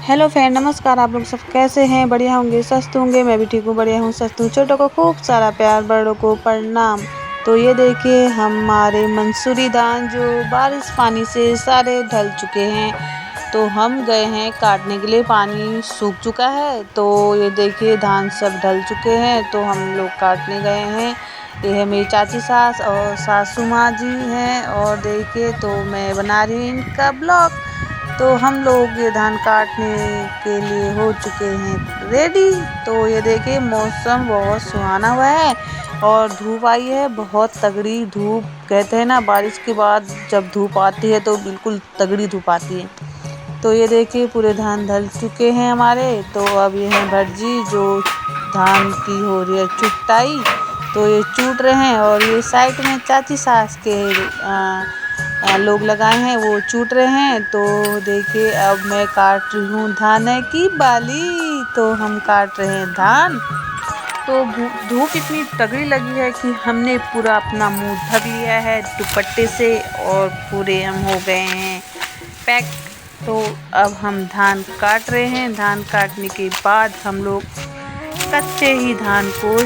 Hello friend, नमस्कार। आप लोग सब कैसे हैं? बढ़िया होंगे, स्वस्थ होंगे। मैं भी ठीक हूँ, बढ़िया हूँ, स्वस्थ हूँ। छोटों को खूब सारा प्यार, बड़ों को प्रणाम। तो ये देखिए हमारे मंसूरी धान जो बारिश पानी से सारे ढल चुके हैं, तो हम गए हैं काटने के लिए। पानी सूख चुका है, तो ये देखिए धान सब ढल चुके हैं, तो हम लोग काटने गए हैं। ये है मेरी चाची सास और सासू माँ जी हैं, और देखिए तो मैं बना रही हूँ इनका ब्लॉग। तो हम लोग ये धान काटने के लिए हो चुके हैं रेडी। तो ये देखिए मौसम बहुत सुहाना हुआ है और धूप आई है, बहुत तगड़ी धूप। कहते हैं ना, बारिश के बाद जब धूप आती है तो बिल्कुल तगड़ी धूप आती है। तो ये देखिए पूरे धान ढल चुके हैं हमारे। तो अब ये है भटजी जो धान की हो रही है चुटाई, तो ये चूट रहे हैं। और ये साइड में चाची सास के लोग लगाए हैं, वो चूट रहे हैं। तो देखिए अब मैं काट रही हूँ धान की बाली। तो हम काट रहे हैं धान। तो धूप इतनी तगड़ी लगी है कि हमने पूरा अपना मुंह ढक लिया है दुपट्टे से, और पूरे हम हो गए हैं पैक। तो अब हम धान काट रहे हैं। धान काटने के बाद हम लोग कच्चे ही धान को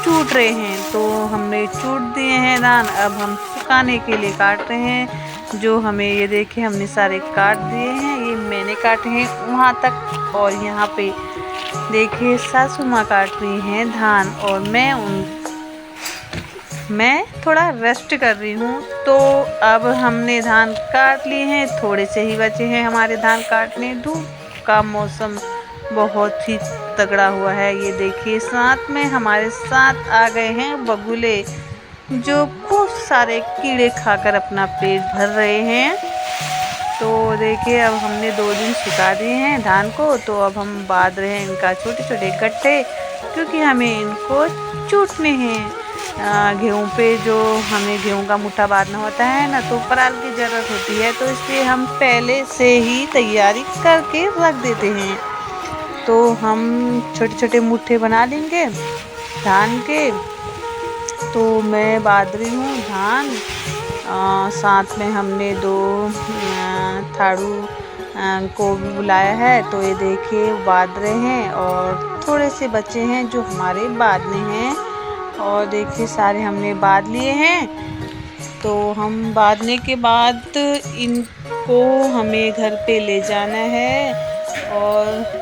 चूट रहे हैं। तो हमने चूट दिए हैं धान, अब हम सुखाने के लिए काट रहे हैं। जो हमें ये देखिए हमने सारे काट दिए हैं, ये मैंने काटे हैं वहाँ तक। और यहाँ पे देखिए सासू माँ काट रही हैं धान, और मैं थोड़ा रेस्ट कर रही हूँ। तो अब हमने धान काट लिए हैं, थोड़े से ही बचे हैं हमारे धान काटने। धूप का मौसम बहुत ही तगड़ा हुआ है। ये देखिए साथ में हमारे साथ आ गए हैं बगुले, जो बहुत सारे कीड़े खाकर अपना पेट भर रहे हैं। तो देखिए अब हमने 2 दिन सुखा दिए हैं धान को। तो अब हम बांध रहे हैं इनका छोटे छोटे गट्ठे, क्योंकि हमें इनको चूटने हैं। गेहूँ पे जो हमें गेहूँ का मुट्ठा बांधना होता है ना, तो पराल की ज़रूरत होती है, तो इसलिए हम पहले से ही तैयारी करके रख देते हैं। तो हम छोटे छोटे मुट्ठे बना लेंगे धान के। तो मैं बांध रही हूँ धान। साथ में हमने 2 थाड़ू को भी बुलाया है। तो ये देखिए बांध रहे हैं, और थोड़े से बच्चे हैं जो हमारे बांधने हैं। और देखिए सारे हमने बांध लिए हैं। तो हम बांधने के बाद इनको हमें घर पे ले जाना है, और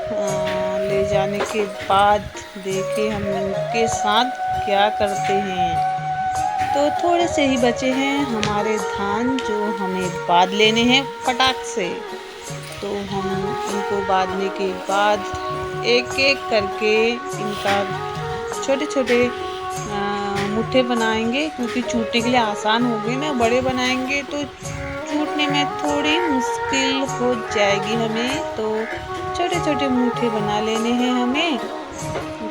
ले जाने के बाद देखिए हम इनके साथ क्या करते हैं। तो थोड़े से ही बचे हैं हमारे धान, जो हमें बांध लेने हैं फटाक से। तो हम इनको बांधने के बाद एक एक करके इनका छोटे छोटे मुट्ठे बनाएंगे, क्योंकि चूटने के लिए आसान हो गए ना। बड़े बनाएंगे तो चूटने में थोड़ी मुश्किल हो जाएगी हमें। तो छोटे छोटे मुट्ठे बना लेने हैं हमें।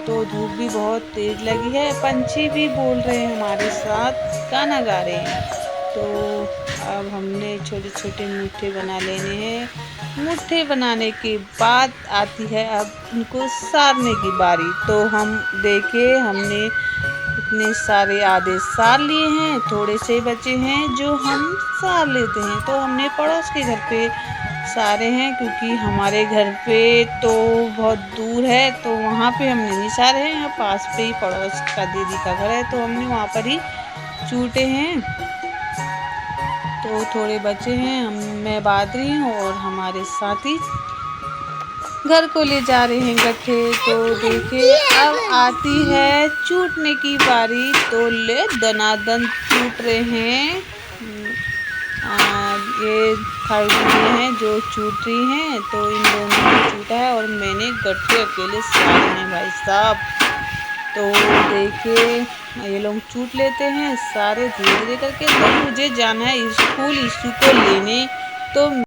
तो धूप भी बहुत तेज लगी है, पंछी भी बोल रहे हैं हमारे साथ, गाना गा रहे हैं। तो अब हमने छोटे छोटे मुट्ठे बना लेने हैं। मुट्ठे बनाने के बाद आती है अब इनको सारने की बारी। तो हम देखिए हमने इतने सारे आधे सार लिए हैं, थोड़े से बचे हैं जो हम सार लेते हैं। तो हमने पड़ोस के घर पे सारे हैं, क्योंकि हमारे घर पे तो बहुत दूर है, तो वहाँ पे हमने नहीं सारे हैं। यहाँ पास पे ही पड़ोस का दीदी का घर है, तो हमने वहाँ पर ही चूटे हैं। तो थोड़े बचे हैं, मैं बांध रही हूँ, और हमारे साथी घर को ले जा रहे हैं गट्ठे। तो देखिए अब आती है चूटने की बारी। तो ले दनादन चूट रहे हैं। ये थाड़ी हैं जो चूट रही हैं। तो इन दोनों ने चूटा है, और मैंने गट्ठे अकेले सारे हैं भाई साहब। तो देखिए ये लोग चूट लेते हैं सारे धीरे धीरे करके। तो मुझे जाना है स्कूल इशू को लेने। तो